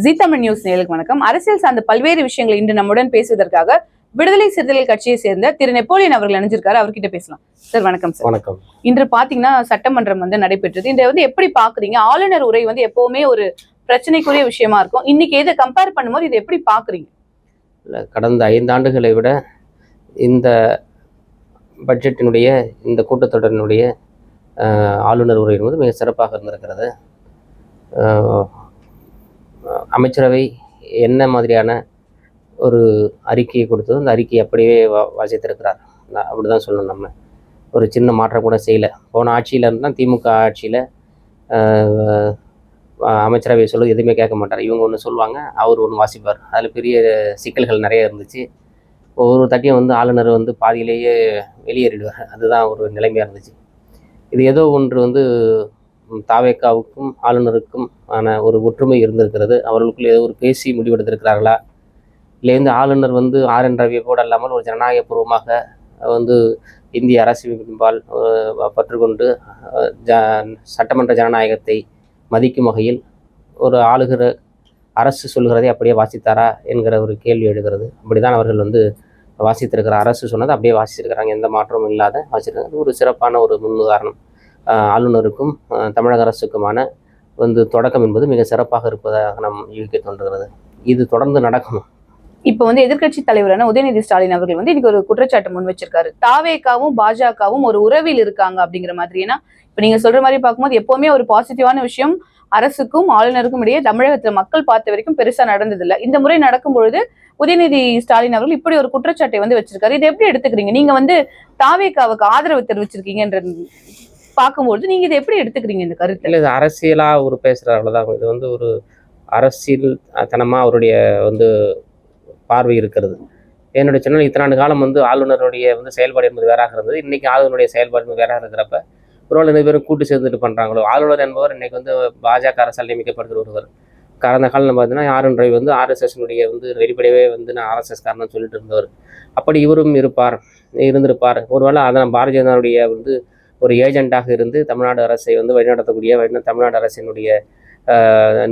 ஜீ Tamil news நேயர்களுக்கு வணக்கம். அரசியல் சார்ந்த பல்வேறு விஷயங்களை இன்று நம்முடன் பேசுவதற்காக விடுதலை சிறுத்தைகள் கட்சியை சேர்ந்த திரு நெப்போலியன் அவர்கள் இணைஞ்சிருக்காரு. அவர்கிட்ட பேசலாம். சார் வணக்கம். சார் வணக்கம். இன்று பாத்தீங்கன்னா சட்டமன்றம் நடைபெற்றது. இந்த எப்படி பாக்குறீங்க? ஆளுநர் உரை எப்பவுமே ஒரு பிரச்சனைக்குரிய விஷயமா இருக்கும். இன்னைக்கு இதை கம்பேர் பண்ணும்போது இதை எப்படி பாக்குறீங்க? கடந்த 5 ஆண்டுகளை விட இந்த பட்ஜெட்டினுடைய இந்த கூட்டத்தொடரினுடைய ஆளுநர் உரை என்பது மிக சிறப்பாக இருந்திருக்கிறது. அமைச்சரவை என்ன மாதிரியான ஒரு அறிக்கையை கொடுத்ததோ அந்த அறிக்கையை அப்படியே வாசித்திருக்கிறார். அப்படி தான் சொல்லணும். நம்ம ஒரு சின்ன மாற்றம் கூட செய்யலை. போன ஆட்சியில் இருந்தால் திமுக ஆட்சியில் அமைச்சரவை சொல்லுவது எதுவுமே கேட்க மாட்டார். இவங்க ஒன்று சொல்லுவாங்க, அவர் ஒன்று வாசிப்பார். அதில் பெரிய சிக்கல்கள் நிறைய இருந்துச்சு. ஒவ்வொரு தட்டியும் ஆளுநர் பாதியிலேயே வெளியேறிடுவார். அதுதான் ஒரு நிலைமையாக இருந்துச்சு. இது ஏதோ ஒன்று தாவேக்காவுக்கும் ஆளுநருக்கும் ஆன ஒரு ஒற்றுமை இருந்திருக்கிறது. அவர்களுக்குள்ள ஏதோ ஒரு பேசி முடிவெடுத்திருக்கிறார்களா, இல்லை ஆளுநர் RN ரவியை போட இல்லாமல் ஒரு ஜனநாயகபூர்வமாக இந்திய அரசியலமைப்பால் பற்றுக்கொண்டு சட்டமன்ற ஜனநாயகத்தை மதிக்கும் வகையில் ஒரு ஆளுகிற அரசு சொல்கிறதை அப்படியே வாசித்தாரா என்கிற ஒரு கேள்வி எழுகிறது. அப்படிதான் அவர்கள் வாசித்திருக்கிற அரசு சொன்னதை அப்படியே வாசிச்சிருக்கிறாங்க. எந்த மாற்றமும் இல்லாத வாசிச்சிருக்காங்க. ஒரு சிறப்பான ஒரு முன்னுதாரணம். ஆளுநருக்கும் தமிழக அரசுக்குமான தொடக்கம் என்பது மிக சிறப்பாக இருப்பதாக நாம் யூகிக்க தோன்றுகிறது. இது தொடர்ந்து நடக்கணும். இப்போ எதிர்க்கட்சி தலைவரான உதயநிதி ஸ்டாலின் அவர்கள் இன்னைக்கு ஒரு குற்றச்சாட்டு முன் வச்சிருக்காரு. தாவேகாவும் பாஜகவும் ஒரு உறவில் இருக்காங்க அப்படிங்கிற மாதிரி. ஏன்னா இப்ப நீங்க சொல்ற மாதிரி பார்க்கும்போது எப்பவுமே ஒரு பாசிட்டிவான விஷயம் அரசுக்கும் ஆளுநருக்கும் இடையே தமிழகத்துல மக்கள் பார்த்த வரைக்கும் பெருசா நடந்ததில்லை. இந்த முறை நடக்கும் பொழுது உதயநிதி ஸ்டாலின் அவர்கள் இப்படி ஒரு குற்றச்சாட்டை வச்சிருக்காரு. இதை எப்படி எடுத்துக்கிறீங்க? நீங்க தாவேகாவுக்கு ஆதரவு தெரிவிச்சிருக்கீங்கன்ற பார்க்கும்போது நீங்க இதை எப்படி எடுத்துக்கிறீங்க இந்த கருத்து? இல்லை, இது அரசியலா ஒரு பேசுறாரு, அவ்வளவுதான். இது ஒரு அரசியல் தனமா அவருடைய பார்வை இருக்கிறது. என்னுடைய சொன்னால் இத்தனாண்டு காலம் ஆளுநருடைய செயல்பாடு என்பது வேறாக இருந்தது. இன்னைக்கு ஆளுநருடைய செயல்பாடு வேறாக இருக்கிறப்ப ஒருவேளை 2 பேரும் கூட்டு சேர்ந்துட்டு பண்றாங்களோ. ஆளுநர் என்பவர் இன்னைக்கு பாஜக அரசால் நியமிக்கப்படுகிற ஒருவர். கடந்த காலம் பார்த்தீங்கன்னா RN ரவி RSSனுடைய வெளிப்படையவே நான் RSS காரணம் சொல்லிட்டு இருந்தவர். அப்படி இவரும் இருந்திருப்பார். ஒருவேளை அதனால் பாரதிய ஜனதாவுடைய ஒரு ஏஜெண்டாக இருந்து தமிழ்நாடு அரசை வழிநடத்தக்கூடிய தமிழ்நாடு அரசினுடைய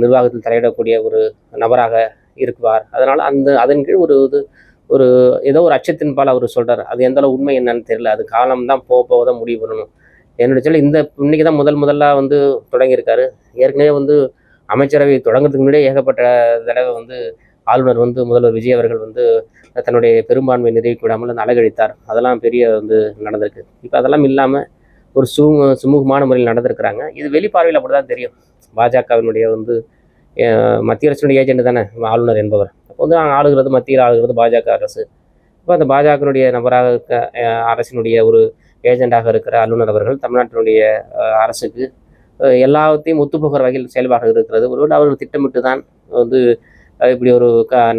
நிர்வாகத்தில் தலையிடக்கூடிய ஒரு நபராக இருக்குவார். அதனால் அதன் கீழ் ஒரு ஏதோ ஒரு அச்சத்தின்பால் அவர் சொல்கிறார். அது எந்த அளவு உண்மை என்னன்னு தெரியல. அது காலம்தான் போக தான் முடிவு பண்ணணும். என்னுடைய சொல்ல இன்னைக்கு தான் முதல்ல தொடங்கியிருக்காரு. ஏற்கனவே அமைச்சரவை தொடங்குறதுக்கு முன்னாடியே ஏகப்பட்ட தடவை ஆளுநர் முதல்வர் விஜய் அவர்கள் தன்னுடைய பெரும்பான்மை நிறுவிக்க விடாமல் அலகழித்தார். அதெல்லாம் பெரிய நடந்திருக்கு. இப்போ அதெல்லாம் இல்லாமல் ஒரு சுமூகமான முறையில் நடந்திருக்கிறாங்க. இது வெளிப்பார்வையில் அப்படி தான் தெரியும். பாஜகவினுடைய மத்திய அரசினுடைய ஏஜெண்ட் தானே ஆளுநர் என்பவர். அப்போ ஆளுகிறது மத்தியில் ஆளுகிறது பாஜக அரசு. இப்போ அந்த பாஜகனுடைய நபராக அரசினுடைய ஒரு ஏஜெண்டாக இருக்கிற ஆளுநர் அவர்கள் தமிழ்நாட்டினுடைய அரசுக்கு எல்லாத்தையும் ஒத்துப்போகிற வகையில் செயல்பாடு இருக்கிறது. ஒருவேளை அவர்கள் திட்டமிட்டு தான் இப்படி ஒரு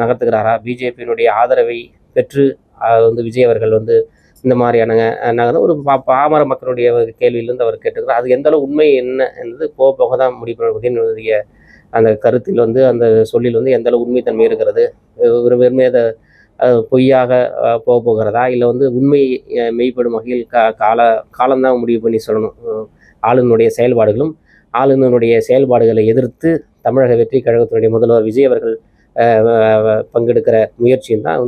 நகர்த்துகிறாரா? பிஜேபியினுடைய ஆதரவை பெற்று விஜய் அவர்கள் இந்த மாதிரியான ஒரு பாமர மக்களுடைய கேள்வியிலிருந்து அவர் கேட்டுக்கிறார். அது எந்த அளவு உண்மை என்ன என்பது போக தான் முடிவு. உதயநிதிய அந்த கருத்தில் அந்த சொல்லில் எந்த அளவு உண்மைத்தன்மை இருக்கிறது, வெறுமே அதை பொய்யாக போகிறதா, இல்லை உண்மை மெய்ப்படும் வகையில் காலம்தான் முடிவு பண்ணி சொல்லணும். ஆளுநருடைய செயல்பாடுகளை எதிர்த்து தமிழக வெற்றி கழகத்தினுடைய முதல்வர் விஜய் அவர்கள் பங்கெடுக்கிற முயற்சியும் தான்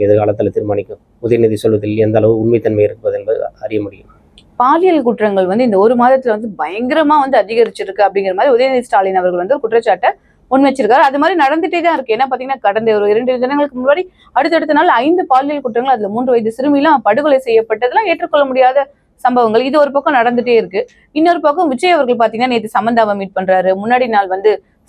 எதிர்காலத்தில் தீர்மானிக்கும் உதயநிதி சொல்வதில் எந்த அளவு உண்மைத்தன்மை இருப்பது என்பது அறிய முடியும். பாலியல் குற்றங்கள் இந்த ஒரு மாதத்துல பயங்கரமா அதிகரிச்சிருக்கு அப்படிங்கிற மாதிரி உதயநிதி ஸ்டாலின் அவர்கள் குற்றச்சாட்டை முன் வச்சிருக்காரு. அது மாதிரி நடந்துட்டே தான் இருக்கு. ஏன்னா பாத்தீங்கன்னா கடந்த ஒரு 2 தினங்களுக்கு முன்னாடி அடுத்தடுத்த நாள் 5 பாலியல் குற்றங்கள், அதுல 3 வயது சிறுமியெல்லாம் படுகொலை செய்யப்பட்டதெல்லாம் ஏற்றுக்கொள்ள முடியாத சம்பவங்கள். இது ஒரு பக்கம் நடந்துட்டே இருக்கு. இன்னொரு பக்கம் விஜய் அவர்கள் பாத்தீங்கன்னா நேற்று சமந்தாவை மீட் பண்றாரு. முன்னாடி நாள்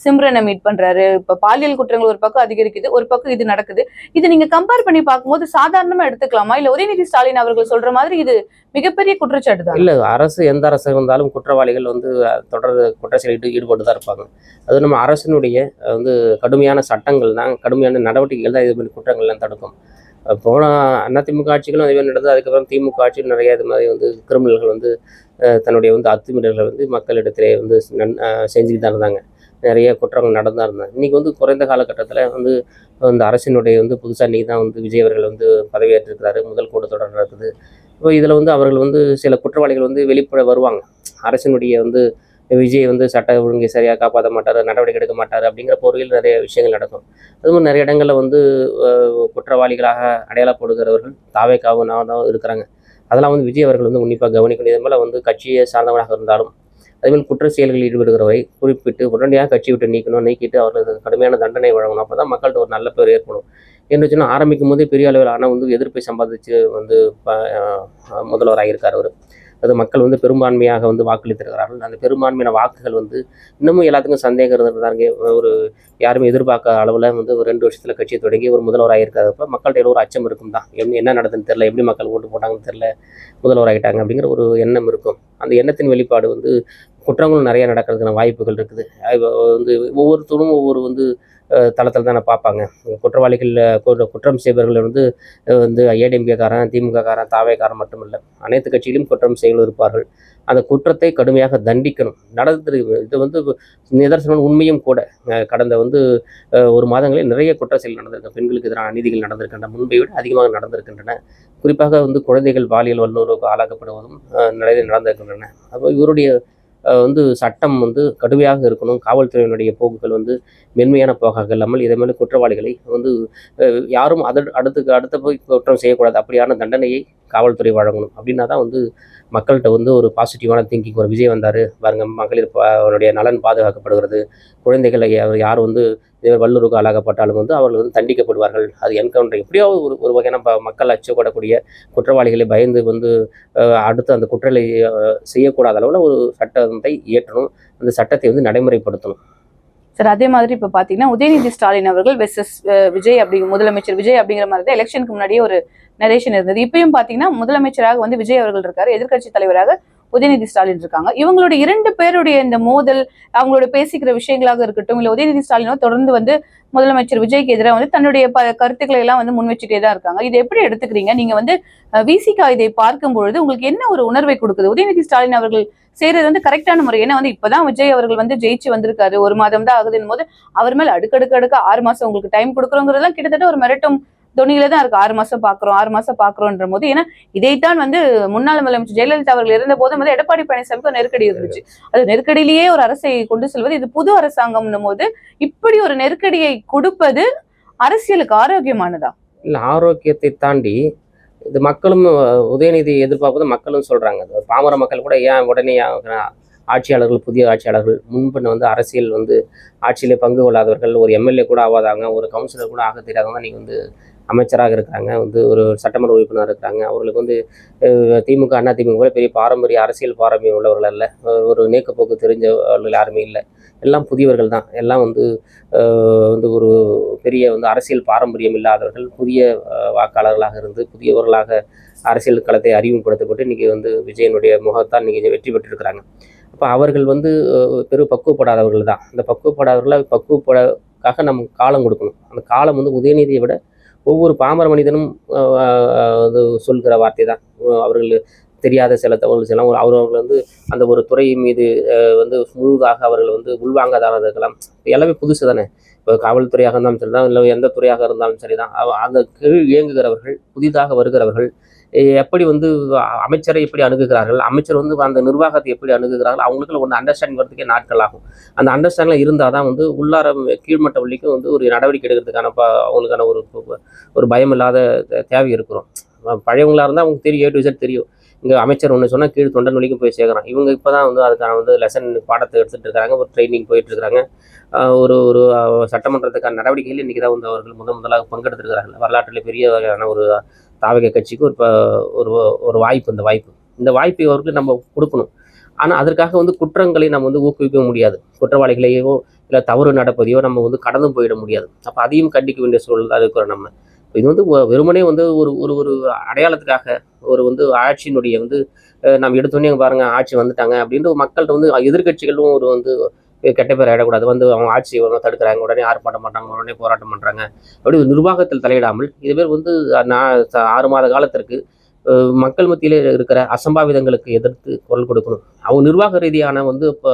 சிம்ரனை மீட் பண்றாரு. இப்ப பாலியல் குற்றங்கள் ஒரு பக்கம் அதிகரிக்குது, ஒரு பக்கம் இது நடக்குது. இது நீங்க கம்பேர் பண்ணி பார்க்கும்போது சாதாரணமா எடுத்துக்கலாமா, இல்ல உதயநிதி ஸ்டாலின் அவர்கள் சொல்ற மாதிரி இது மிகப்பெரிய குற்றச்சாட்டு தான்? இல்ல, எந்த அரசு இருந்தாலும் குற்றவாளிகள் தொடர் குற்றச்செயலில் ஈடுபட்டு தான் இருப்பாங்க. அது நம்ம அரசினுடைய கடுமையான சட்டங்கள் தான், கடுமையான நடவடிக்கைகள் தான் இது மாதிரி குற்றங்கள்லாம் தடுக்கும். போன அதிமுக ஆட்சிகளும் அதே மாதிரி நடந்தது. அதுக்கப்புறம் திமுக ஆட்சியில் நிறைய இது மாதிரி கிரிமினல்கள் தன்னுடைய அத்துமீறல்களை மக்களிடத்திலே செஞ்சுட்டு தான் இருந்தாங்க. நிறைய குற்றங்கள் நடந்தா இருந்தாங்க. இன்னைக்கு குறைந்த காலகட்டத்தில் இந்த அரசினுடைய புதுசாக இன்றைக்கி தான் விஜய் அவர்கள் பதவியேற்றிருக்கிறாரு. முதல் கூட்டத்தொடர் நடக்குது. இப்போ இதில் அவர்கள் சில குற்றவாளிகள் வெளிப்பட வருவாங்க. அரசினுடைய விஜய் வந்து சட்ட ஒழுங்கை சரியாக காப்பாற்ற மாட்டார், நடவடிக்கை எடுக்க மாட்டார் அப்படிங்கிற பொருளில் நிறைய விஷயங்கள் நடக்கும். அதுவும் நிறைய இடங்களில் வந்து குற்றவாளிகளாக அடையாளப்படுகிறவர்கள் தாவேக்காவும் தான் இருக்கிறாங்க. அதெல்லாம் வந்து விஜய் அவர்கள் வந்து உன்னிப்பாக கவனிக்கணும். இதன் மேலே வந்து கட்சியை சார்ந்தவனாக இருந்தாலும் அதேபோல் குற்ற செயல்களில் ஈடுபடுகிறவரை குறிப்பிட்டு உடனடியாக கட்சி விட்டு நீக்கிட்டு அவர்களுக்கு கடுமையான தண்டனை வழங்கணும். அப்போ தான் மக்கள்கிட்ட ஒரு நல்ல பேர் ஏற்படும். என்று சொன்னால் ஆரம்பிக்கும் போதே பெரிய அளவிலான வந்து எதிர்ப்பை சம்பாதிச்சு வந்து முதல்வராக இருக்கார் அவர். அது மக்கள் வந்து பெரும்பான்மையாக வந்து வாக்களித்திருக்கிறார்கள். அந்த பெரும்பான்மையான வாக்குகள் வந்து இன்னமும் எல்லாத்துக்கும் சந்தேகம் இருந்திருந்தாங்க. ஒரு யாருமே எதிர்பார்க்காத அளவில் வந்து ஒரு 2 வருஷத்தில் கட்சியை தொடங்கி ஒரு முதல்வராக இருக்கிறப்ப மக்கள்கிட்ட ஒரு அச்சம் இருக்கும் தான். என்ன நடக்குதுன்னு தெரியல, எப்படி மக்கள் ஓட்டு போட்டாங்கன்னு தெரியல, முதல்வராகிட்டாங்க அப்படிங்கிற ஒரு எண்ணம் இருக்கும். அந்த எண்ணத்தின் வெளிப்பாடு வந்து குற்றங்களும் நிறைய நடக்கிறதுக்கான வாய்ப்புகள் இருக்குது. வந்து ஒவ்வொருத்தரும் ஒவ்வொரு வந்து தளத்தில் தானே பார்ப்பாங்க. குற்றவாளிகள் குற்றம் செய்பவர்கள் வந்து ஏடிஎம்கேக்காரன், திமுககாரன், தாவேக்காரன் மட்டும் இல்லை, அனைத்து கட்சியிலும் குற்றம் செய்யணும் இருப்பார்கள். அந்த குற்றத்தை கடுமையாக தண்டிக்கணும். இது வந்து நிதர்சனம் உண்மையும் கூட. கடந்த வந்து 1 மாதங்களில் நிறைய குற்ற செயல் நடந்திருக்கு. பெண்களுக்கு எதிரான அநீதிகள் நடந்திருக்கின்றன, முன்பை விட அதிகமாக நடந்திருக்கின்றன. குறிப்பாக வந்து குழந்தைகள் பாலியல் வல்லுறவுக்கு ஆளாக்கப்படுவதும் நிறைய நடந்திருக்கின்றன. அப்போ இவருடைய வந்து சட்டம் வந்து கடுமையாக இருக்கணும். காவல்துறையினுடைய போக்குகள் வந்து மென்மையான போக்காக இல்லாமல் இதே மாதிரி குற்றவாளிகளை வந்து யாரும் அடுத்த போய் குற்றம் செய்யக்கூடாது. அப்படியான தண்டனையை காவல்துறை வழங்கணும். அப்படின்னா தான் வந்து மக்கள்கிட்ட வந்து ஒரு பாசிட்டிவான திங்கிங் வரும். விஜய் வந்தார் பாருங்க, மகளிர் அவருடைய நலன் பாதுகாக்கப்படுகிறது. குழந்தைகளை யார் வந்து இதே வல்லுறவுக்கு ஆளாகப்பட்டாலும் வந்து அவர்கள் வந்து தண்டிக்கப்படுவார்கள். அது என்கவுண்டர் எப்படியோ ஒரு வகையான மக்கள் அச்சப்படக்கூடிய குற்றவாளிகளை பயந்து வந்து அடுத்து அந்த குற்றலை செய்யக்கூடாத அளவில் ஒரு சட்டத்தை இயற்றணும். அந்த சட்டத்தை வந்து நடைமுறைப்படுத்தணும். சார், அதே மாதிரி இப்ப பாத்தீங்கன்னா உதயநிதி ஸ்டாலின் அவர்கள் வெர்சஸ் விஜய் முதலமைச்சர் விஜய் அப்படிங்கிற மாதிரி தான் எலெக்ஷனுக்கு முன்னாடியே ஒரு நரேஷன் இருந்தது. இப்பயும் பாத்தீங்கன்னா முதலமைச்சராக வந்து விஜய் அவர்கள் இருக்காரு, எதிர்க்கட்சி தலைவராக உதயநிதி ஸ்டாலின் இருக்காங்க. இவங்களுடைய 2 பேருடைய இந்த மோதல், அவங்களோட பேசிக்கிற விஷயங்களாக இருக்கட்டும், இல்ல உதயநிதி ஸ்டாலினோ தொடர்ந்து வந்து முதலமைச்சர் விஜய்க்கு எதிராக வந்து தன்னுடைய கருத்துக்களை எல்லாம் வந்து முன்வச்சுட்டே தான் இருக்காங்க. இதை எப்படி எடுத்துக்கிறீங்க நீங்க? வந்து விசிகா இதை பார்க்கும் பொழுது உங்களுக்கு என்ன ஒரு உணர்வை கொடுக்குது? உதயநிதி ஸ்டாலின் அவர்கள் செய்யறது வந்து கரெக்டான முறை? ஏன்னா வந்து இப்பதான் விஜய் அவர்கள் வந்து ஜெயிச்சு வந்திருக்காரு, 1 மாதம் தான் ஆகுதுன்னு போது அவர் மேல அடுக்கடுக்க 6 மாசம் உங்களுக்கு டைம் கொடுக்குறோங்கிறதெல்லாம் கிட்டத்தட்ட ஒரு மிரட்டும் தொனியில தான் இருக்கு. 6 மாசம் பாக்குறோன்ற போது, ஏன்னா இதைத்தான் வந்து முன்னாள் முதலமைச்சர் ஜெயலலிதா அவர்கள் இருந்த போதும் வந்து எடப்பாடி பழனிசாமிக்கு ஒரு நெருக்கடி இருந்துச்சு. அது நெருக்கடியிலேயே ஒரு அரசை கொண்டு செல்வது. இது புது அரசாங்கம்னும் போது இப்படி ஒரு நெருக்கடியை கொடுப்பது அரசியலுக்கு ஆரோக்கியமானதா? இல்லை, ஆரோக்கியத்தை தாண்டி இது மக்களும் உதயநிதி எதிர்பார்ப்பது மக்களும் சொல்கிறாங்க. பாமர மக்கள் கூட ஏன் உடனே ஆட்சியாளர்கள், புதிய ஆட்சியாளர்கள் முன்பு வந்து அரசியல் வந்து ஆட்சியிலே பங்கு கொள்ளாதவர்கள், ஒரு எம்எல்ஏ கூட ஆகாதாங்க, ஒரு கவுன்சிலர் கூட ஆக தெரியாதவங்க நீங்கள் வந்து அமைச்சராக இருக்கிறாங்க, வந்து ஒரு சட்டமன்ற உறுப்பினர் இருக்கிறாங்க. அவர்களுக்கு வந்து திமுக அண்ணா திமுக பெரிய பாரம்பரிய அரசியல் பாரம்பரியம் உள்ளவர்கள் அல்ல, ஒரு நீக்கப்போக்கு தெரிஞ்சவர்கள் யாருமே இல்லை. எல்லாம் புதியவர்கள் தான். எல்லாம் வந்து வந்து ஒரு பெரிய வந்து அரசியல் பாரம்பரியம் இல்லாதவர்கள், புதிய வாக்காளர்களாக இருந்து புதியவர்களாக அரசியல் களத்தை அறிமுகப்படுத்தப்பட்டு இன்றைக்கி வந்து விஜயனுடைய முகத்தால் இன்றைக்கி வெற்றி பெற்றிருக்கிறாங்க. அப்போ அவர்கள் வந்து பக்குவப்படாதவர்கள் தான். அந்த பக்குவப்படாதவர்களை பக்குவப்படாக நம்ம காலம் கொடுக்கணும். அந்த காலம் வந்து உதயநிதியை விட ஒவ்வொரு பாமர மனிதனும் வந்து சொல்கிற வார்த்தை தான். அவர்கள் தெரியாத சில தகவல்கள் செய்யலாம். அவர்கள் வந்து அந்த ஒரு துறை மீது வந்து முழுதாக அவர்கள் வந்து உள்வாங்காதாக இருக்கலாம். எல்லாமே புதுசு தானே. இப்போ காவல்துறையாக இருந்தாலும் சரி தான், இல்லை எந்த துறையாக இருந்தாலும் சரி தான், அந்த கீழ் இயங்குகிறவர்கள், புதிதாக வருகிறவர்கள் எப்படி வந்து அமைச்சரை எப்படி அணுகுகிறார்கள், அமைச்சர் வந்து அந்த நிர்வாகத்தை எப்படி அணுகுகிறார்கள், அவங்களுக்குள்ள ஒன்று அண்டர்ஸ்டாண்டிங் வரதுக்கே நாட்கள் ஆகும். அந்த அண்டர்ஸ்டாண்டிங் இருந்தால் தான் வந்து உள்ளார கீழ்மட்ட வழிக்கும் வந்து ஒரு நடவடிக்கை எடுக்கிறதுக்கான அவங்களுக்கான ஒரு பயம் இல்லாத தேவை இருக்கிறோம். பழையவங்களாக இருந்தால் அவங்க தெரியும், A to Z தெரியும். இங்கே அமைச்சர் ஒன்று சொன்னால் கீழ் தொண்டன் வரைக்கும் போய் சேர்க்குறான். இவங்க இப்போ தான் வந்து அதுக்கான வந்து லெசன் பாடத்தை எடுத்துகிட்டு இருக்காங்க, ஒரு ட்ரைனிங் போயிட்டுருக்காங்க. ஒரு சட்டமன்றத்துக்கான நடவடிக்கைகள் இன்றைக்கி தான் வந்து அவர்கள் முதலாக பங்கெடுத்துருக்கிறார்கள். வரலாற்றில் பெரிய வகையான ஒரு தாவக கட்சிக்கு ஒரு வாய்ப்பு. இந்த வாய்ப்பை அவருக்கு நம்ம கொடுக்கணும். ஆனால் அதற்காக வந்து குற்றங்களை நம்ம வந்து ஊக்குவிக்க முடியாது. குற்றவாளிகளையோ இல்லை தவறு நடப்பதையோ நம்ம வந்து கடந்து போயிட முடியாது. அப்போ அதையும் கண்டிக்க வேண்டிய சூழல் தான் இருக்கிறோம் நம்ம. இது வந்து வெறுமனே வந்து ஒரு அடையாளத்துக்காக ஒரு வந்து ஆட்சியினுடைய வந்து நம்ம எடுத்தோடனே பாருங்க ஆட்சி வந்துட்டாங்க அப்படின்ட்டு மக்கள்கிட்ட வந்து எதிர்கட்சிகளும் ஒரு வந்து கெட்ட பேர் ஆகிடக்கூடாது. வந்து அவங்க ஆட்சியை தடுக்கிறாங்க, உடனே ஆர்ப்பாட்டம் பண்ணுறாங்க, உடனே போராட்டம் பண்ணுறாங்க. அப்படி நிர்வாகத்தில் தலையிடாமல் இது பேர் வந்து 6 மாத காலத்திற்கு மக்கள் மத்தியில் இருக்கிற அசம்பாவிதங்களுக்கு எதிர்த்து குரல் கொடுக்கணும். அவங்க நிர்வாக ரீதியான வந்து இப்போ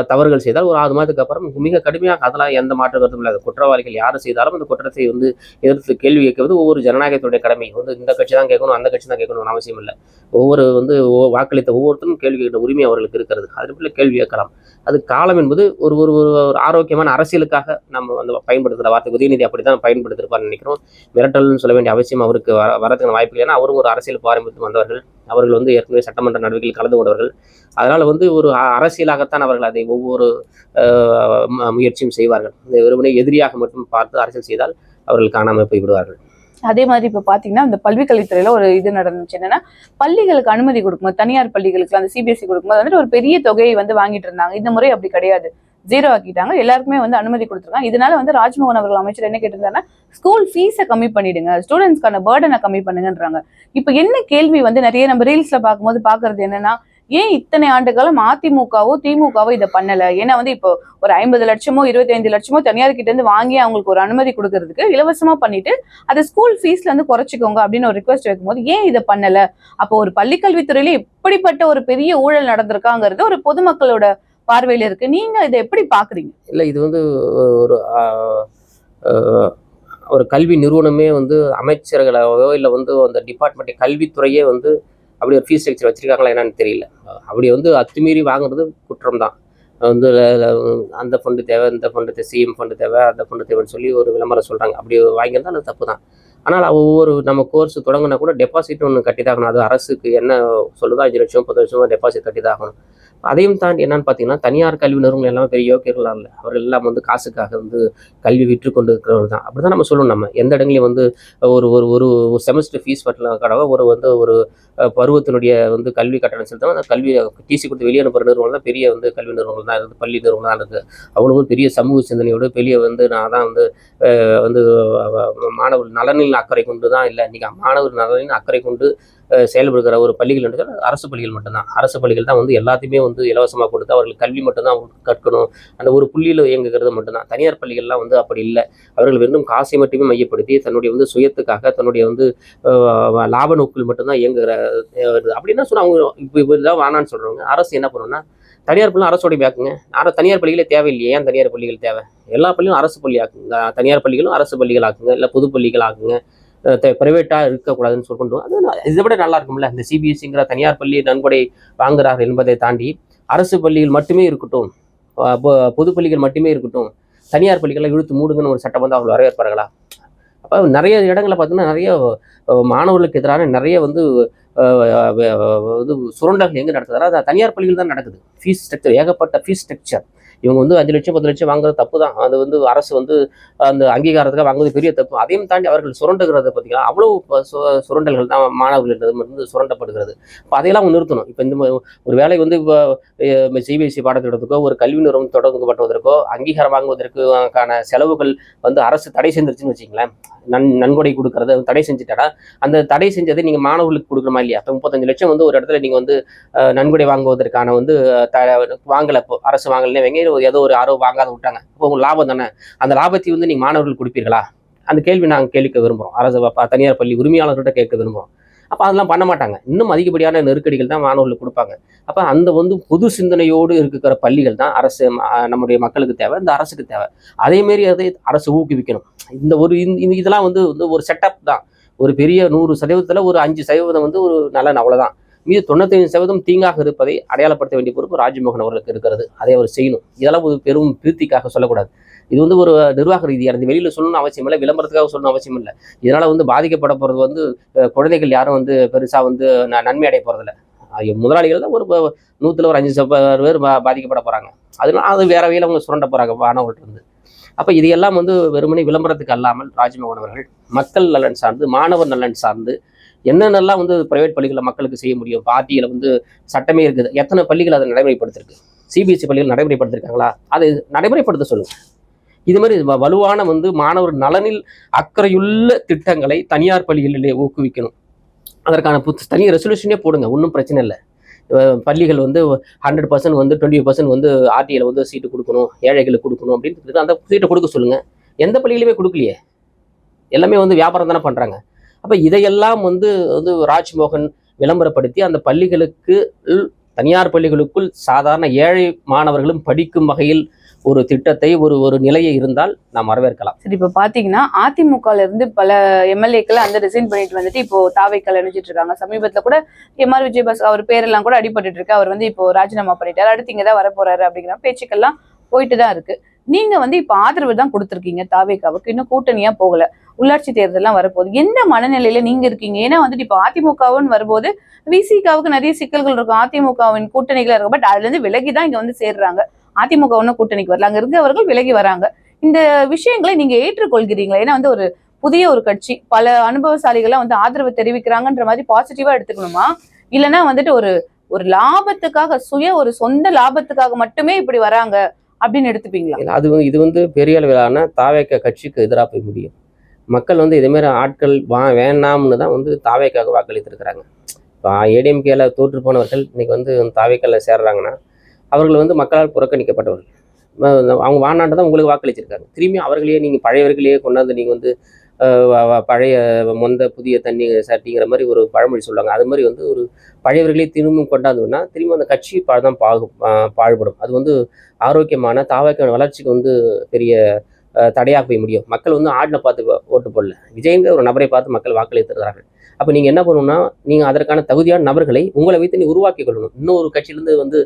தவறுகள் செய்தால் ஒரு 6 மாதத்துக்கு அப்புறம் மிக கடுமையாக, அதெல்லாம் எந்த மாற்று கருத்தும் இல்லாத குற்றவாளிகள் யார் செய்தாலும் அந்த குற்றத்தை வந்து எதிர்த்து கேள்வி கேட்கிறது ஒவ்வொரு ஜனநாயகத்துடைய கடமை. வந்து இந்த கட்சி தான் கேட்கணும், அந்த கட்சி தான் கேட்கணும்னு அவசியம் இல்லை. ஒவ்வொரு வந்து வாக்களித்த ஒவ்வொருத்தரும் கேள்வி கேட்கிற உரிமை அவர்களுக்கு இருக்கிறது. அதற்கு கேள்வி கேட்கலாம். அது காலம் என்பது ஒரு ஒரு ஒரு ஒரு ஆரோக்கியமான அரசியலுக்காக நம்ம வந்து பயன்படுத்துகிற வார்த்தை. உதயநிதி அப்படி தான் பயன்படுத்திருப்பார்னு நினைக்கிறோம். மிரட்டல்னு சொல்ல வேண்டிய அவசியம் அவருக்கு வரதுக்கான வாய்ப்பு இல்லை. ஏன்னா அவரும் ஒரு அரசியல் பாரம்பரியத்தில் வந்தவர்கள். அவர்கள் வந்து ஏற்கனவே சட்டமன்ற நடவடிக்கையில் கலந்து கொண்டவர்கள். அதனால் வந்து ஒரு அரசியலாகத்தான் அவர்கள் அதை ஒவ்வொரு முயற்சியும் செய்வார்கள். இந்த வெறுமனே எதிரியாக மட்டும் பார்த்து அரசியல் செய்தால் அவர்கள் காணாமல் போய் விடுவார்கள். அதே மாதிரி இப்ப பாத்தீங்கன்னா இந்த கல்வித்துறையில ஒரு இது நடந்துச்சு. என்னன்னா பள்ளிகளுக்கு அனுமதி கொடுக்கும்போது, தனியார் பள்ளிகளுக்கு அந்த சிபிஎஸ்இ கொடுக்கும்போது வந்துட்டு ஒரு பெரிய தொகையை வந்து வாங்கிட்டு இருந்தாங்க. இந்த முறை அப்படி கிடையாது, 0 ஆக்கிட்டாங்க. எல்லாருக்குமே வந்து அனுமதி கொடுத்துருக்காங்க. இதனால வந்து ராஜ்மோகன் அவர்கள் அமைச்சர் என்ன கேட்டிருந்தாருன்னா, ஸ்கூல் ஃபீஸை கம்மி பண்ணிடுங்க, ஸ்டூடெண்ட்ஸ்க்கான பேர்டனை கம்மி பண்ணுங்கன்றாங்க. இப்ப என்ன கேள்வி வந்து நிறைய நம்ம ரீல்ஸ்ல பார்க்கும்போது பாக்குறது என்னன்னா, ஏன் இத்தனை ஆண்டு காலம் அதிமுகவோ திமுகவோ இதை பண்ணல? ஏன்னா வந்து இப்போ ஒரு 50 லட்சமோ 25 லட்சமோ தனியார் கிட்ட இருந்து வாங்கி அவங்களுக்கு ஒரு அனுமதி கொடுக்கறதுக்கு இலவசமா பண்ணிட்டு அதை ஸ்கூல் ஃபீஸ்ல இருந்து குறைச்சிக்கோங்க அப்படின்னு ஒரு ரிக்வஸ்ட் வைக்கும்போது ஏன் இதை பண்ணல? அப்போ ஒரு பள்ளிக்கல்வித்துறையில இப்படிப்பட்ட ஒரு பெரிய ஊழல் நடந்திருக்காங்கிறது ஒரு பொதுமக்களோட பார்வையில இருக்கு. நீங்க இதை எப்படி பாக்குறீங்க? இல்லை, இது வந்து ஒரு ஒரு கல்வி நிறுவனமே வந்து அமைச்சர்களாவோ இல்லை வந்து அந்த டிபார்ட்மெண்ட் கல்வித்துறையே வந்து அப்படி ஒரு ஃபீஸ் ஸ்ட்ரக்சர் வச்சிருக்காங்களா என்னன்னு தெரியல. அப்படி வந்து அத்துமீறி வாங்குறது குற்றம் தான். வந்து அந்த ஃபண்டு தேவை, இந்த ஃபண்டு சிஎம் ஃபண்டு தேவை, அந்த ஃபண்டு தேவைன்னு சொல்லி ஒரு விளம்பரம் சொல்கிறாங்க. அப்படி வாங்கியிருந்தால் அது தப்பு தான். ஆனால் ஒவ்வொரு நம்ம கோர்ஸ் தொடங்கினா கூட டெபாசிட் ஒன்று கட்டி தான் ஆகணும். அது அரசுக்கு என்ன சொல்லுதோ 5 லட்சம் 10 லட்சம் டெபாசிட் கட்டி தான் ஆகணும். அதையும் தாண்டி என்னன்னு பார்த்தீங்கன்னா, தனியார் கல்வி நிறுவனங்கள் எல்லாமே பெரிய யோக்கியர்களாக இல்லை. அவர்கள் எல்லாம் வந்து காசுக்காக வந்து கல்வி விற்று கொண்டு இருக்கிறவர்கள் தான். அப்படி தான் நம்ம சொல்லணும். நம்ம எந்த இடங்களையும் வந்து ஒரு ஒரு ஒரு செமஸ்டர் ஃபீஸ் கட்டணம் ஒரு வந்து ஒரு பருவத்தினுடைய வந்து கல்வி கட்டணம் செலுத்தணும். அந்த கல்வி டிசி கொடுத்து வெளியே அனுப்புகிற நிறுவனம் தான் பெரிய வந்து கல்வி நிறுவனங்கள் தான் இருக்குது, பள்ளி நிறுவனம் தான் இருக்குது. அவ்வளவு பெரிய சமூக சிந்தனையோடு பெரிய வந்து நான் தான் வந்து வந்து மாணவர் நலனில் அக்கறை கொண்டு தான் இல்லை, இன்றைக்கி மாணவர் நலனில் அக்கறை கொண்டு செயல்படுகிற ஒரு பள்ளிகள் என்று அரசு பள்ளிகள் மட்டும்தான். அரசு பள்ளிகள் தான் வந்து எல்லாத்தையுமே வந்து இலவசமாக கொடுத்து அவர்கள் கல்வி மட்டும்தான் கற்கணும், அந்த ஒரு புள்ளியில் இயங்குகிறது மட்டும்தான். தனியார் பள்ளிகள்லாம் வந்து அப்படி இல்லை. அவர்கள் வெறும் காசை மட்டுமே மையப்படுத்தி தன்னுடைய வந்து சுயத்துக்காக தன்னுடைய வந்து லாப நோக்கில் மட்டும்தான் இயங்குகிற அப்படின்னா சொன்னால் அவங்க இப்போ இப்படிதான் வேணான்னு சொல்கிறவங்க. அரசு என்ன பண்ணணும்னா, தனியார் பள்ளி அரசோடைய பேக்குங்க. தனியார் பள்ளிகளே தேவையில்லையே, ஏன் தனியார் பள்ளிகள் தேவை? எல்லா பள்ளியும் அரசு பள்ளி ஆக்குங்க, தனியார் பள்ளிகளும் அரசு பள்ளிகள் ஆக்குங்க, இல்லை பொது பள்ளிகள் ஆக்குங்க. பிரைவேட்டாக இருக்கக்கூடாதுன்னு சொல்லிட்டு அது இதை விட நல்லா இருக்கும்ல. இந்த சிபிஎஸ்சிங்கிற தனியார் பள்ளி நன்கொடை வாங்குறார்கள் என்பதை தாண்டி அரசு பள்ளிகள் மட்டுமே இருக்கட்டும், பொது பள்ளிகள் மட்டுமே இருக்கட்டும், தனியார் பள்ளிகளை இழுத்து மூடுங்கன்னு ஒரு சட்டம் வந்து அவங்க வரவேற்பார்களா? அப்போ நிறைய இடங்களில் பார்த்தீங்கன்னா நிறைய மாணவர்களுக்கு எதிரான நிறைய வந்து சுரண்டல்கள் எங்கே நடக்குதுன்னா அது தனியார் பள்ளிகள் தான் நடக்குது. ஃபீஸ் ஸ்ட்ரக்சர், ஏகப்பட்ட ஃபீஸ் ஸ்ட்ரக்சர். இவங்க வந்து 5 லட்சம் 10 லட்சம் வாங்குறது தப்பு தான். அது வந்து அரசு வந்து அந்த அங்கீகாரத்துக்காக வாங்குவது பெரிய தப்பு. அதையும் தாண்டி அவர்கள் சுரண்டுகிறத பார்த்தீங்கன்னா அவ்வளவு சுரண்டல்கள் தான் மாணவர்களிடம் சுரண்டப்படுகிறது. இப்போ அதையெல்லாம் நிறுத்தணும். இப்போ இந்த ஒரு வேலை வந்து இப்போ சிபிஎஸ்சி பாடத்திட்டத்துக்கோ ஒரு கல்வி நிறுவனம் தொடங்கப்படுவதற்கோ அங்கீகாரம் வாங்குவதற்கான செலவுகள் வந்து அரசு தடை செஞ்சிருச்சுன்னு வச்சுங்களேன். நன்கொடை கொடுக்கறத தடை செஞ்சுட்டாடா, அந்த தடை செஞ்சதை நீங்கள் மாணவர்களுக்கு கொடுக்கணுமா இல்லையா? இப்போ 35 லட்சம் வந்து ஒரு இடத்துல நீங்கள் வந்து நன்கொடை வாங்குவதற்கான வந்து வாங்கலை, இப்போ அரசு வாங்கலைன்னு வைங்க, ஏதோ ஒரு யாரோ வாங்காத விட்டாங்க, இப்போ உங்களுக்கு லாபம் தானே, அந்த லாபத்தை வந்து நீங்கள் மாணவர்களுக்கு கொடுப்பீர்களா? அந்த கேள்வி நாங்கள் கேட்க விரும்புகிறோம். அரசு தனியார் பள்ளி உரிமையாளர்கிட்ட கேட்க விரும்புகிறோம். அப்போ அதெல்லாம் பண்ண மாட்டாங்க. இன்னும் அதிகப்படியான நெருக்கடிகள் தான் மாணவர்களுக்கு கொடுப்பாங்க. அப்போ அந்த வந்து பொது சிந்தனையோடு இருக்கிற பள்ளிகள் தான் அரசு நம்முடைய மக்களுக்கு தேவை, இந்த அரசுக்கு தேவை. அதேமாரி அதை அரசு ஊக்குவிக்கணும். இந்த ஒரு இதெல்லாம் வந்து ஒரு செட்டப் தான். ஒரு பெரிய 100% ஒரு 5% வந்து ஒரு நலன், அவ்வளோதான். மீது 95% தீங்காக இருப்பதை அடையாளப்படுத்த வேண்டிய பொறுப்பு ராஜ்மோகன் அவர்களுக்கு இருக்கிறது. அதை அவர் செய்யணும். இதெல்லாம் ஒரு பெரும் திருப்திக்காக சொல்லக்கூடாது. இது வந்து ஒரு நிர்வாக ரீதியாக இருந்து வெளியில் சொல்லணும்னு அவசியம் இல்லை, விளம்பரத்துக்காக சொல்லணும் அவசியம் இல்லை. இதனால் வந்து பாதிக்கப்பட போகிறது வந்து குழந்தைகள் யாரும் வந்து பெருசாக வந்து நன்மை அடைய போகிறதில்ல. முதலாளிகள் தான் ஒரு 100ல் ஒரு 5 பேர் பாதிக்கப்பட போகிறாங்க. அதனால அது வேற வகையில் அவங்க சுரண்ட போகிறாங்க மாணவர்கள்ட்ட இருந்து. அப்போ இதையெல்லாம் வந்து வெறுமனே விளம்பரத்துக்கு அல்லாமல் ராஜ்மோகன் அவர்கள் மக்கள் நலன் சார்ந்து, மாணவர் நலன் சார்ந்து என்னென்னலாம் வந்து பிரைவேட் பள்ளிகளில் மக்களுக்கு செய்ய முடியும். பார்ட்டியில் வந்து சட்டமே இருக்குது, எத்தனை பள்ளிகள் அதை நடைமுறைப்படுத்திருக்கு? சிபிஎஸ்சி பள்ளிகள் நடைமுறைப்படுத்திருக்காங்களா? அதை நடைமுறைப்படுத்த சொல்லுங்கள். இது மாதிரி வலுவான வந்து மாணவர் நலனில் அக்கறையுள்ள திட்டங்களை தனியார் பள்ளிகளிலே ஊக்குவிக்கணும். அதற்கான தனி ரெசல்யூஷனே போடுங்க, ஒன்றும் பிரச்சனை இல்லை. பள்ளிகள் வந்து 100% வந்து 20% வந்து ஆர்டிஐயில் வந்து சீட்டு கொடுக்கணும், ஏழைகளுக்கு கொடுக்கணும் அப்படின்னு அந்த சீட்டை கொடுக்க சொல்லுங்கள். எந்த பள்ளிகளுமே கொடுக்கலையே, எல்லாமே வந்து வியாபாரம் தானே பண்ணுறாங்க. அப்போ இதையெல்லாம் வந்து ராஜ்மோகன் விளம்பரப்படுத்தி அந்த பள்ளிகளுக்கு, தனியார் பள்ளிகளுக்குள் சாதாரண ஏழை மாணவர்களும் படிக்கும் வகையில் ஒரு திட்டத்தை ஒரு நிலையை இருந்தால் நாம் வரவேற்கலாம். சரி, இப்ப பாத்தீங்கன்னா அதிமுகல இருந்து பல எம்எல்ஏக்கள் அந்த ரிசைன் பண்ணிட்டு வந்துட்டு இப்போ தாவேக்கால இணைஞ்சிட்டு இருக்காங்க. சமீபத்துல கூட எம்ஆர் விஜயபாஸ்கர் அவர் பேரெல்லாம் கூட அடிபட்டு இருக்கு. அவர் வந்து இப்போ ராஜினாமா பண்ணிட்டாரு, அடுத்து இங்கதான் வர போறாரு அப்படிங்கிற பேச்சுக்கள்லாம் போயிட்டு தான் இருக்கு. நீங்க வந்து இப்ப ஆதரவு தான் கொடுத்துருக்கீங்க தாவேக்காவுக்கு, இன்னும் கூட்டணியா போகல. உள்ளாட்சி தேர்தல்லாம் வரப்போகுது, என்ன மனநிலையில நீங்க இருக்கீங்க? ஏன்னா வந்துட்டு இப்போ அதிமுகவுன்னு வரும்போது விசிகாவுக்கு நிறைய சிக்கல்கள் இருக்கும். அதிமுகவின் கூட்டணிகளா இருக்கும், பட் அதுல இருந்து விலகிதான் இங்க வந்து சேர்றாங்க. அதிமுக ஒன்னும் கூட்டணிக்கு வரல, அங்க இருக்கவர்கள் விலகி வராங்க. இந்த விஷயங்களை நீங்க ஏற்றுக்கொள்கிறீங்களா? ஏன்னா வந்து ஒரு புதிய ஒரு கட்சி, பல அனுபவசாலிகள்லாம் வந்து ஆதரவு தெரிவிக்கிறாங்கன்ற மாதிரி பாசிட்டிவா எடுத்துக்கணுமா, இல்லைன்னா வந்துட்டு ஒரு ஒரு லாபத்துக்காக, ஒரு சொந்த லாபத்துக்காக மட்டுமே இப்படி வராங்க அப்படின்னு எடுத்துப்பீங்களா? இது வந்து பெரிய அளவிலான தாவேக கட்சிக்கு எதிராக போய் முடியும். மக்கள் வந்து இதேமாரி ஆட்கள் வேணாம்னு தான் வந்து தாவேக்காக வாக்களித்திருக்கிறாங்க. இப்போ ஏடிஎம்கேல தோற்று போனவர்கள் இன்னைக்கு வந்து தாவேக்கால சேர்றாங்கன்னா அவர்கள் வந்து மக்களால் புறக்கணிக்கப்பட்டவர்கள். அவங்க வானாண்டு தான் உங்களுக்கு வாக்களிச்சிருக்காங்க. திரும்பி அவர்களையே நீங்கள் பழையவர்களையே கொண்டாந்து நீங்கள் வந்து பழைய மொந்த புதிய தண்ணி சட்டிங்கிற மாதிரி ஒரு பழமொழி சொல்லுவாங்க. அது மாதிரி வந்து ஒரு பழையவர்களே திரும்பவும் கொண்டாந்தோம்னா திரும்பி அந்த கட்சி தான் பாழ்படும். அது வந்து ஆரோக்கியமான தாவேக்கான வளர்ச்சிக்கு வந்து பெரிய தடையாக போய் முடியும். மக்கள் வந்து ஆடின பார்த்து ஓட்டு போடல, விஜய்ங்கிற ஒரு நபரை பார்த்து மக்கள் வாக்களித்திருக்கிறார்கள். அப்போ நீங்கள் என்ன பண்ணணும்னா, நீங்கள் அதற்கான தகுதியான நபர்களை உங்களை வைத்து நீ உருவாக்கி கொள்ளணும். இன்னொரு கட்சியிலேருந்து வந்து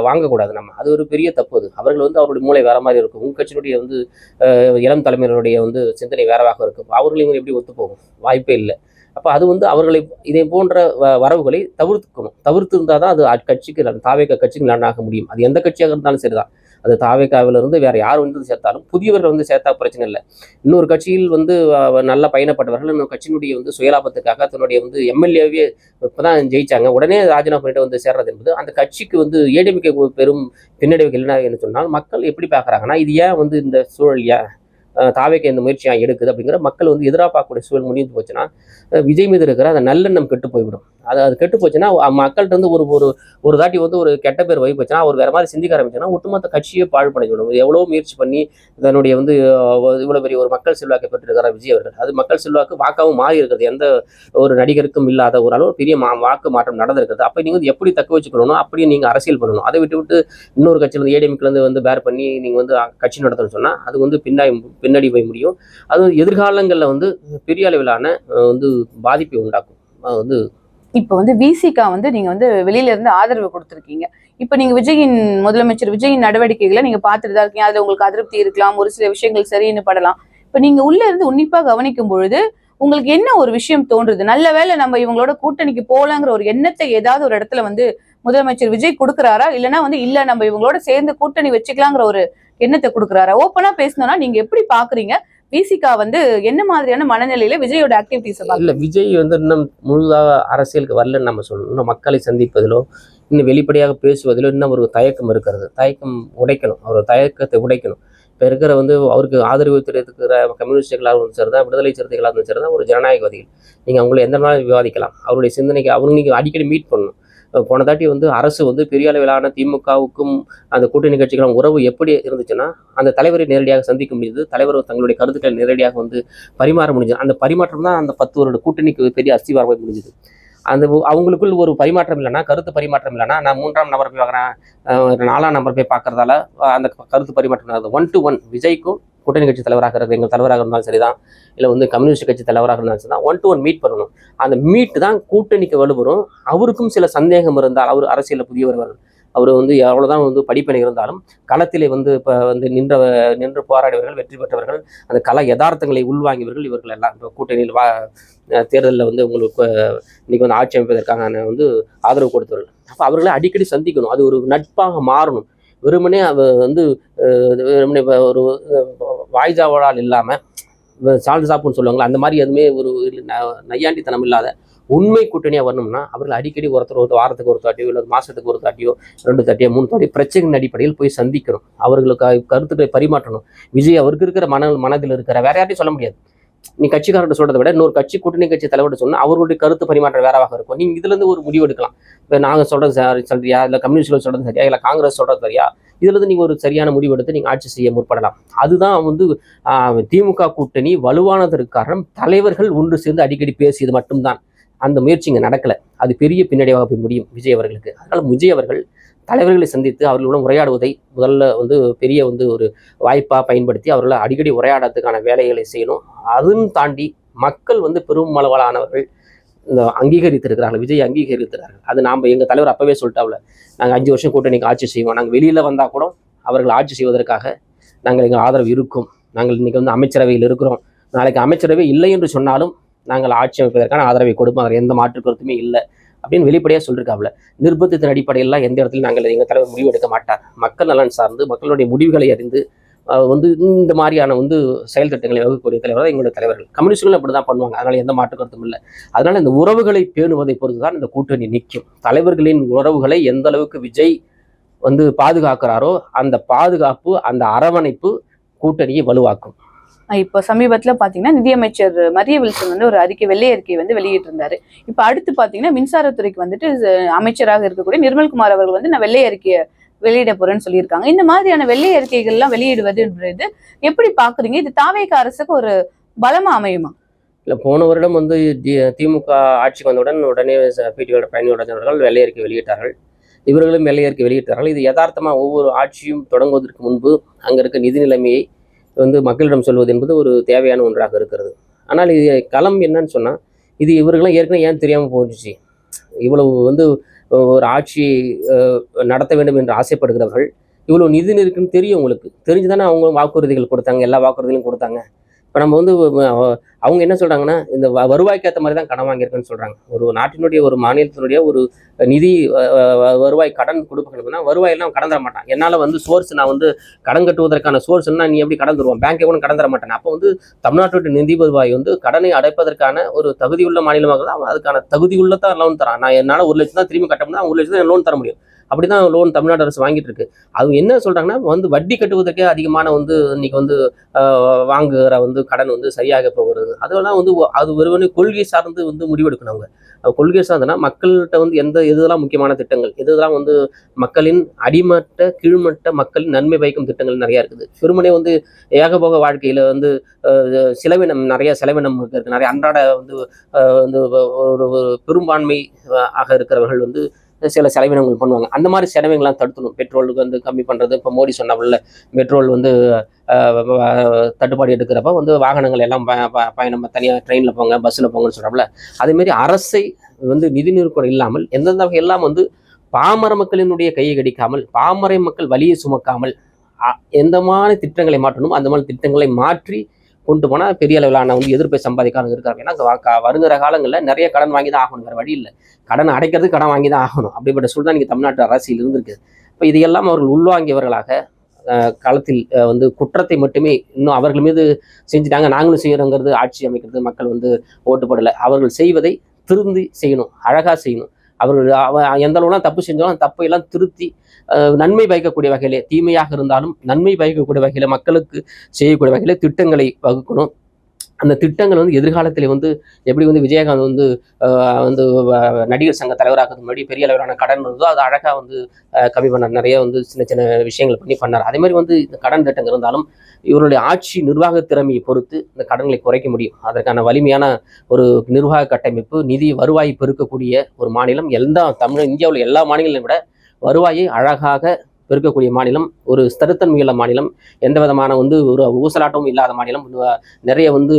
வாங்கக்கூடாது நம்ம. அது ஒரு பெரிய தப்பு. அது அவர்கள் வந்து அவருடைய மூளை வேற மாதிரி இருக்கும். உங்கள் கட்சியினுடைய வந்து இளம் தலைமையினுடைய வந்து சிந்தனை வேறவாக இருக்கும். அவர்களையும் எப்படி ஒத்து போகும்? வாய்ப்பே இல்லை. அப்போ அது வந்து அவர்களை இதே போன்ற வரவுகளை தவிர்த்துக்கணும். தவிர்த்து இருந்தால் தான் அது கட்சிக்கு தாவேக்கா கட்சிக்கு நல்லாக முடியும். அது எந்த கட்சியாக இருந்தாலும் சரிதான். அது தாவேக்காவிலிருந்து வேற யார் வந்து சேர்த்தாலும் புதியவர்கள் வந்து சேர்த்தா பிரச்சனை இல்லை. இன்னொரு கட்சியில் வந்து நல்லா பயணப்பட்டவர்கள் இன்னொரு கட்சியினுடைய வந்து சுயலாபத்துக்காக தன்னுடைய வந்து எம்எல்ஏவே இப்போதான் ஜெயிச்சாங்க, உடனே ராஜினாமா பண்ணிட்டு வந்து சேர்றது என்பது அந்த கட்சிக்கு வந்து ஏடிஎம்கே பெரும் பின்னடைவுகள் என்ன சொன்னால் மக்கள் எப்படி பார்க்குறாங்கன்னா, இது ஏன் வந்து இந்த சூழல் ஏன் தாவேக்கா இந்த முயற்சியாக எடுக்குது அப்படிங்கிற மக்கள் வந்து எதிராக பார்க்கக்கூடிய சூழல் முடிஞ்சு போச்சுன்னா விஜய் மீது இருக்கிற அந்த நல்லெண்ணம் கெட்டு போய்விடும். அது கெட்டு போச்சுன்னா மக்கள்கிட்ட வந்து ஒரு தாட்டி வந்து ஒரு கெட்ட பேர் வை போச்சுன்னா அவர் வேற மாதிரி சிந்திக்க ஆரம்பிச்சுன்னா ஒட்டுமொத்த கட்சியே பாழ்படைஞ்சிடும். எவ்வளோ முயற்சி பண்ணி தன்னுடைய வந்து இவ்வளோ பெரிய ஒரு மக்கள் செல்வாக்கை பெற்றிருக்கிறார் விஜய் அவர்கள். அது மக்கள் செல்வாக்கு வாக்காகவும் மாறி இருக்கிறது. எந்த ஒரு நடிகருக்கும் இல்லாத ஒரு அளவு பெரிய வாக்கு மாற்றம் நடந்திருக்கிறது. அப்போ நீங்கள் வந்து எப்படி தக்க வச்சுக்கணும், அப்படியே நீங்கள் அரசியல் பண்ணணும். அதை விட்டு இன்னொரு கட்சியிலேருந்து ஏடிஎம்கேலேருந்து வந்து பேர் பண்ணி நீங்கள் வந்து கட்சி நடத்தணும்னு சொன்னால் அது வந்து பின்னாடி போய் முடியும். அது எதிர்காலங்களில் வந்து பெரிய அளவிலான வந்து பாதிப்பை உண்டாக்கும். வந்து இப்ப வந்து விசிகா வந்து நீங்க வந்து வெளியில இருந்து ஆதரவு கொடுத்துருக்கீங்க. இப்ப நீங்க முதலமைச்சர் விஜயின் நடவடிக்கைகளை நீங்க பார்த்துட்டு தான் இருக்கீங்க. அதுல உங்களுக்கு அதிருப்தி இருக்கலாம், ஒரு சில விஷயங்கள் சரின்னு படலாம். இப்ப நீங்க உள்ள இருந்து உன்னிப்பா கவனிக்கும் பொழுது உங்களுக்கு என்ன ஒரு விஷயம் தோன்றுது? நல்ல வேளை நம்ம இவங்களோட கூட்டணிக்கு போலாங்கிற ஒரு எண்ணத்தை ஏதாவது ஒரு இடத்துல வந்து முதலமைச்சர் விஜய் கொடுக்குறாரா, இல்லைன்னா வந்து இல்ல நம்ம இவங்களோட சேர்ந்து கூட்டணி வச்சுக்கலாங்கிற ஒரு எண்ணத்தை கொடுக்குறாரா? ஓப்பனா பேசணும்னா நீங்க எப்படி பாக்குறீங்க? விசிகா வந்து என்ன மாதிரியான மனநிலையில விஜயோட ஆக்டிவிட்டிஸ்? இல்ல, விஜய் வந்து இன்னும் முழுதாக அரசியலுக்கு வரலன்னு நம்ம சொல்லணும். இன்னும் மக்களை சந்திப்பதிலோ இன்னும் வெளிப்படையாக பேசுவதிலோ இன்னும் ஒரு தயக்கம் இருக்கிறது. தயக்கம் உடைக்கணும், அவர் தயக்கத்தை உடைக்கணும். இப்போ இருக்கிற வந்து அவருக்கு ஆதரவு தெரிவிக்கிற கம்யூனிஸ்டுகளாக இருந்து சரிதான், விடுதலை சிறுத்தைகளாக இருந்து சரிதான், ஒரு ஜனநாயகவாதிகள். நீங்கள் அவங்கள எந்த நாளும் விவாதிக்கலாம். அவருடைய சிந்தனைக்கு அவங்க நீங்கள் அடிக்கடி மீட் பண்ணணும். போன தாட்டி வந்து அரசு வந்து பெரிய அளவிலான திமுகவுக்கும் அந்த கூட்டணி கட்சிகளும் உறவு எப்படி இருந்துச்சுன்னா அந்த தலைவரை நேரடியாக சந்திக்க முடியுது, தலைவர் தங்களுடைய கருத்துக்களை நேரடியாக வந்து பரிமாற முடிஞ்சது. அந்த பரிமாற்றம் தான் அந்த 10 வருட கூட்டணிக்கு பெரிய அஸ்திவாரமாக முடிஞ்சுது. அந்த அவங்களுக்குள் ஒரு பரிமாற்றம் இல்லைன்னா, கருத்து பரிமாற்றம் இல்லைன்னா, நான் 3ஆம் நபர் போய் பார்க்குறேன், 4ஆம் நபர் போய் பார்க்கறதால அந்த கருத்து பரிமாற்றம் 1-to-1 விஜய்க்கும் கூட்டணி கட்சி தலைவராக இருக்கிற எங்கள் தலைவராக இருந்தாலும் சரிதான், இல்லை வந்து கம்யூனிஸ்ட் கட்சி தலைவராக இருந்தாலும் சரிதான், 1-to-1 மீட் பண்ணணும். அந்த மீட் தான் கூட்டணிக்கு வலுவரும். அவருக்கும் சில சந்தேகம் இருந்தால், அவர் அரசியலில் புதியவர், அவர் வந்து எவ்வளோதான் வந்து படிப்பினை இருந்தாலும் களத்திலே வந்து இப்போ வந்து நின்று போராடியவர்கள், வெற்றி பெற்றவர்கள், அந்த கள யதார்த்தங்களை உள்வாங்கியவர்கள் இவர்கள் எல்லாம். இப்போ கூட்டணியில் தேர்தலில் வந்து உங்களுக்கு இன்னைக்கு வந்து ஆட்சி அமைப்பதற்காக வந்து ஆதரவு கொடுத்தவர்கள். அப்போ அவர்களை அடிக்கடி சந்திக்கணும். அது ஒரு நட்பாக மாறணும். வெறுமனே வந்து வெறுமனே ஒரு வாய்ஜாவலால் இல்லாமல் சால்ட் சாப்புன்னு சொல்லுவாங்களா, அந்த மாதிரி எதுவுமே ஒரு நையாண்டித்தனம் இல்லாத உண்மை கூட்டணியாக வரணும்னா அவர்கள் அடிக்கடி ஒருத்தர் வாரத்துக்கு ஒரு தாட்டியோ இல்லை மாதத்துக்கு ஒரு தாட்டியோ 2 தாட்டியோ 3 தாட்டியோ பிரச்சனையின் அடிப்படையில் போய் சந்திக்கணும். அவர்களுக்கு கருத்துக்களை பரிமாற்றணும். விஜய் அவருக்கு இருக்கிற மனதில் இருக்கிற வேற யாரையும் சொல்ல முடியாது. நீ கட்சிக்காரர்கிட்ட சொல்றதை விட இன்னொரு கட்சி கூட்டணி கட்சி தலைவர்கிட்ட சொன்னா அவர்களுடைய கருத்து பரிமாற்றம் வேறவாக இருக்கும். நீங்க இதுல இருந்து ஒரு முடிவு எடுக்கலாம். இப்போ நாங்கள் சொல்றது சரியா, இல்லை கம்யூனிஸ்ட்கள் சொல்றது சரியா, இல்லை காங்கிரஸ் சொல்றது சரியா, இதுல இருந்து நீங்க ஒரு சரியான முடிவு எடுத்து நீங்க ஆட்சி செய்ய முற்படலாம். அதுதான் வந்து திமுக கூட்டணி வலுவானதற்கு காரணம் தலைவர்கள் ஒன்று சேர்ந்து அடிக்கடி பேசியது மட்டும்தான். அந்த முயற்சி இங்கே நடக்கலை. அது பெரிய பின்னடைவாக போய் முடியும் விஜய் அவர்களுக்கு. அதனால விஜய் அவர்கள் தலைவர்களை சந்தித்து அவர்களுடன் உரையாடுவதை முதல்ல வந்து பெரிய வந்து ஒரு வாய்ப்பாக பயன்படுத்தி அவர்களை அடிக்கடி உரையாடத்துக்கான வேலைகளை செய்யணும். அதுவும் தாண்டி மக்கள் வந்து பெருமளவானவர்கள் இந்த அங்கீகரித்திருக்கிறார்கள், விஜய் அங்கீகரித்திருக்கிறார்கள். அது நாம் எங்கள் தலைவர் அப்பவே சொல்லிட்டாவில், நாங்கள் 5 வருஷம் கூட்டணிக்கு ஆட்சி செய்வோம், நாங்கள் வெளியில் வந்தால் கூட அவர்கள் ஆட்சி செய்வதற்காக நாங்கள் எங்கள் ஆதரவு இருக்கும், நாங்கள் இன்றைக்கி வந்து அமைச்சரவையில் இருக்கிறோம், நாளைக்கு அமைச்சரவை இல்லை என்று சொன்னாலும் நாங்கள் ஆட்சி அமைப்பதற்கான ஆதரவை கொடுப்போம், அதில் எந்த மாற்று கருத்துமே இல்லை அப்படின்னு வெளிப்படையாக சொல்லியிருக்காப்புல. நிர்பந்தத்தின் அடிப்படையில் எந்த இடத்துல நாங்கள் எங்கள் தலைவர் முடிவு எடுக்க மாட்டார், மக்கள் நலன் சார்ந்து மக்களுடைய முடிவுகளை அறிந்து வந்து இந்த மாதிரியான வந்து செயல் திட்டங்களை வகுக்கக்கூடிய தலைவர் தான் எங்களுடைய தலைவர்கள். கம்யூனிஸ்டுகளும் அப்படி தான் பண்ணுவாங்க, அதனால் எந்த மாற்று கருத்தும் இல்லை. அதனால் இந்த உறவுகளை பேணுவதை பொறுத்து தான் இந்த கூட்டணி நிற்கும். தலைவர்களின் உறவுகளை எந்த அளவுக்கு விஜய் வந்து பாதுகாக்கிறாரோ அந்த பாதுகாப்பு, அந்த அரவணைப்பு கூட்டணியை வலுவாக்கும். இப்போ சமீபத்துல பாத்தீங்கன்னா நிதியமைச்சர் மரிய வில்சன் வந்து ஒரு வெள்ளை அறிக்கை வந்து வெளியிட்டு இருந்தாரு. இப்ப அடுத்து பாத்தீங்கன்னா மின்சாரத்துறைக்கு வந்துட்டு அமைச்சராக இருக்கக்கூடிய நிர்மல்குமார் அவர்கள் வந்து நான் வெள்ளை அறிக்கையை வெளியிட போறேன்னு சொல்லியிருக்காங்க. இந்த மாதிரியான வெள்ளை அறிக்கைகள் எல்லாம் வெளியிடுவதுன்றது எப்படி பாக்குறீங்க? இது தாவேக அரசுக்கு ஒரு பலமா அமையுமா? இல்லை, போன வருடம் வந்து திமுக ஆட்சிக்கு வந்தவுடன் உடனே பிடிஓட பயணியோட அவர்கள் வெள்ளை அறிக்கை வெளியிட்டார்கள், இவர்களும் வெள்ளை அறிக்கை வெளியிட்டார்கள். இது யதார்த்தமாக ஒவ்வொரு ஆட்சியும் தொடங்குவதற்கு முன்பு அங்கே இருக்க நிதி நிலைமையை வந்து மக்களிடம் சொல்வது என்பது ஒரு தேவையான ஒன்றாக இருக்கிறது. ஆனால் இது களம் என்னன்னு சொன்னால், இது இவர்களும் ஏற்கனவே ஏன் தெரியாமல் போச்சு, இவ்வளவு வந்து ஒரு ஆட்சி நடத்த வேண்டும் என்று ஆசைப்படுகிறவர்கள் இவ்வளோ நிதி இருக்குன்னு தெரியும், உங்களுக்கு தெரிஞ்சு தானே அவங்க வாக்குறுதிகள் கொடுத்தாங்க, எல்லா வாக்குறுதிகளும் கொடுத்தாங்க. இப்போ நம்ம வந்து அவங்க என்ன சொல்கிறாங்கன்னா, இந்த வருவாய்க்கு ஏற்ற மாதிரி தான் கடன் வாங்கியிருக்குன்னு சொல்கிறாங்க. ஒரு நாட்டினுடைய ஒரு மாநிலத்தினுடைய ஒரு நிதி வருவாய் கடன் கொடுக்கணும்னா வருவாயெல்லாம் கடன் தர மாட்டான். என்னால் வந்து சோர்ஸ், நான் வந்து கடன் கட்டுவதற்கான சோர்ஸ்னால் நீ எப்படி கடன் தருவான், பேங்கை கூட கடன் தர மாட்டேன். அப்போ வந்து தமிழ்நாட்டுடைய நிதி வருவாய் வந்து கடனை அடைப்பதற்கான ஒரு தகுதியுள்ள மாநிலமாக தான் அதுக்கான தகுதியுள்ள தான் லோன் தரான். நான் என்னால் 1 லட்சம் தான் திரும்பி கட்டணும்னா 1 லட்சம் தான் லோன் தர முடியும். அப்படி தான் லோன் தமிழ்நாடு அரசு வாங்கிட்டு இருக்கு. அவங்க என்ன சொல்கிறாங்கன்னா, வந்து வட்டி கட்டுவதற்கே அதிகமான வந்து இன்னைக்கு வந்து வாங்குகிற வந்து கடன் வந்து சரியாக போகிறது. அதெல்லாம் வந்து அது ஒருவனே கொள்கை சார்ந்து வந்து முடிவெடுக்கணும். அவங்க கொள்கை சார்ந்துனா மக்கள்கிட்ட வந்து எதெல்லாம் முக்கியமான திட்டங்கள், எதெல்லாம் வந்து மக்களின் அடிமட்ட கீழ்மட்ட மக்களின் நன்மை பயக்கும் திட்டங்கள் நிறையா இருக்குது. வெறுமனே வந்து ஏகபோக வாழ்க்கையில் வந்து நிறைய செலவினம் இருக்குது. நிறைய அன்றாட வந்து வந்து ஒரு பெரும்பான்மை ஆக இருக்கிறவர்கள் வந்து சில செலவினங்கள் பண்ணுவாங்க. அந்த மாதிரி செலவினங்கள்லாம் தடுக்கணும். பெட்ரோலுக்கு வந்து கம்மி பண்ணுறது, இப்போ மோடி சொன்னாப்புல பெட்ரோல் வந்து தட்டுப்பாடு எடுக்கிறப்ப வந்து வாகனங்கள் எல்லாம் பயணம் தனியாக ட்ரெயினில் போங்க, பஸ்ஸில் போங்கன்னு சொல்கிறாப்புல. அதேமாரி அரசை வந்து நிதி நெருக்கடி இல்லாமல் எந்தெந்த வகையெல்லாம் வந்து பாமர மக்களினுடைய கையை கடிக்காமல், பாமர மக்கள் வலியை சுமக்காமல் எந்த மாதிரி திட்டங்களை மாற்றணும் அந்த மாதிரி திட்டங்களை மாற்றி கொண்டு போனால் பெரிய அளவிலான வந்து எதிர்ப்பை சம்பாதிக்காமல் இருக்காங்க. ஏன்னா வருகிற காலங்களில் நிறைய கடன் வாங்கி தான் ஆகணும், வேறு வழி இல்லை. கடன் அடைக்கிறது கடன் வாங்கி தான் ஆகணும். அப்படிப்பட்ட சூழ்நிலை இங்கே தமிழ்நாட்டு அரசியல் இருந்திருக்கு. இப்போ இதையெல்லாம் அவர்கள் உள்வாங்கியவர்களாக களத்தில் வந்து குற்றத்தை மட்டுமே இன்னும் அவர்கள் மீது செஞ்சுட்டாங்க, நாங்களும் செய்கிறோங்கிறது ஆட்சி அமைக்கிறது மக்கள் வந்து ஓட்டுப்படலை. அவர்கள் செய்வதை திருந்தி செய்யணும், அழகாக செய்யணும். அவர்கள் எந்த அளவுலாம் தப்பு செஞ்சாலும் தப்பையெல்லாம் திருத்தி நன்மை பயக்கக்கூடிய வகையிலே, தீமையாக இருந்தாலும் நன்மை பயக்கக்கூடிய வகையில் மக்களுக்கு செய்யக்கூடிய வகையில் திட்டங்களை வகுக்கணும். அந்த திட்டங்கள் வந்து எதிர்காலத்தில் வந்து எப்படி வந்து விஜயகாந்த் வந்து நடிகர் சங்க தலைவராக முன்னாடி பெரிய அளவிலான கடன் இருந்ததோ அதை அழகாக வந்து கம்மி பண்ணார். நிறைய வந்து சின்ன சின்ன விஷயங்கள் பண்ணார். அதே மாதிரி வந்து இந்த கடன் திட்டங்கள் இருந்தாலும் இவருடைய ஆட்சி நிர்வாக திறமையை பொறுத்து இந்த கடன்களை குறைக்க முடியும். அதற்கான வலிமையான ஒரு நிர்வாக கட்டமைப்பு, நிதி வருவாய் பெருக்கக்கூடிய ஒரு மாநிலம் இந்தியாவில் எல்லா மாநிலங்களையும் விட வருவாயை அழகாக பெருக்கக்கூடிய மாநிலம், ஒரு ஸ்திரத்தன்மையுள்ள மாநிலம், எந்த விதமான வந்து ஒரு ஊசலாட்டமும் இல்லாத மாநிலம். நிறைய வந்து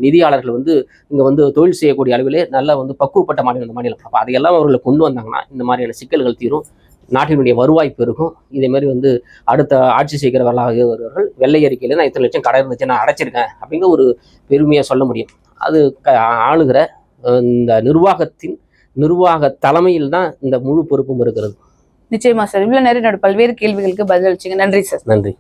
நிதியாளர்கள் வந்து இங்கே வந்து தொழில் செய்யக்கூடிய அளவிலே நல்ல வந்து பக்குவப்பட்ட மாநிலம் இந்த மாநிலம். அப்போ அதையெல்லாம் அவர்களை கொண்டு வந்தாங்கன்னா இந்த மாதிரியான சிக்கல்கள் தீரும், நாட்டினுடைய வருவாய் பெருகும். இதேமாதிரி வந்து அடுத்த ஆட்சி செய்கிறவர்களாக வருவர்கள் வெள்ளை அறிக்கையில் நான் இத்தனை லட்சம் கடை இருந்துச்சு நான் அடைச்சிருக்கேன் அப்படிங்கிற ஒரு பெருமையாக சொல்ல முடியும். அது ஆளுகிற இந்த நிர்வாக தலைமையில் தான் இந்த முழு பொறுப்பும் இருக்கிறது. நிச்சயமா சார், இவ்வளவு நேரம் என்னோட பல்வேறு கேள்விகளுக்கு பதில் அளிச்சீங்க. நன்றி சார். நன்றி.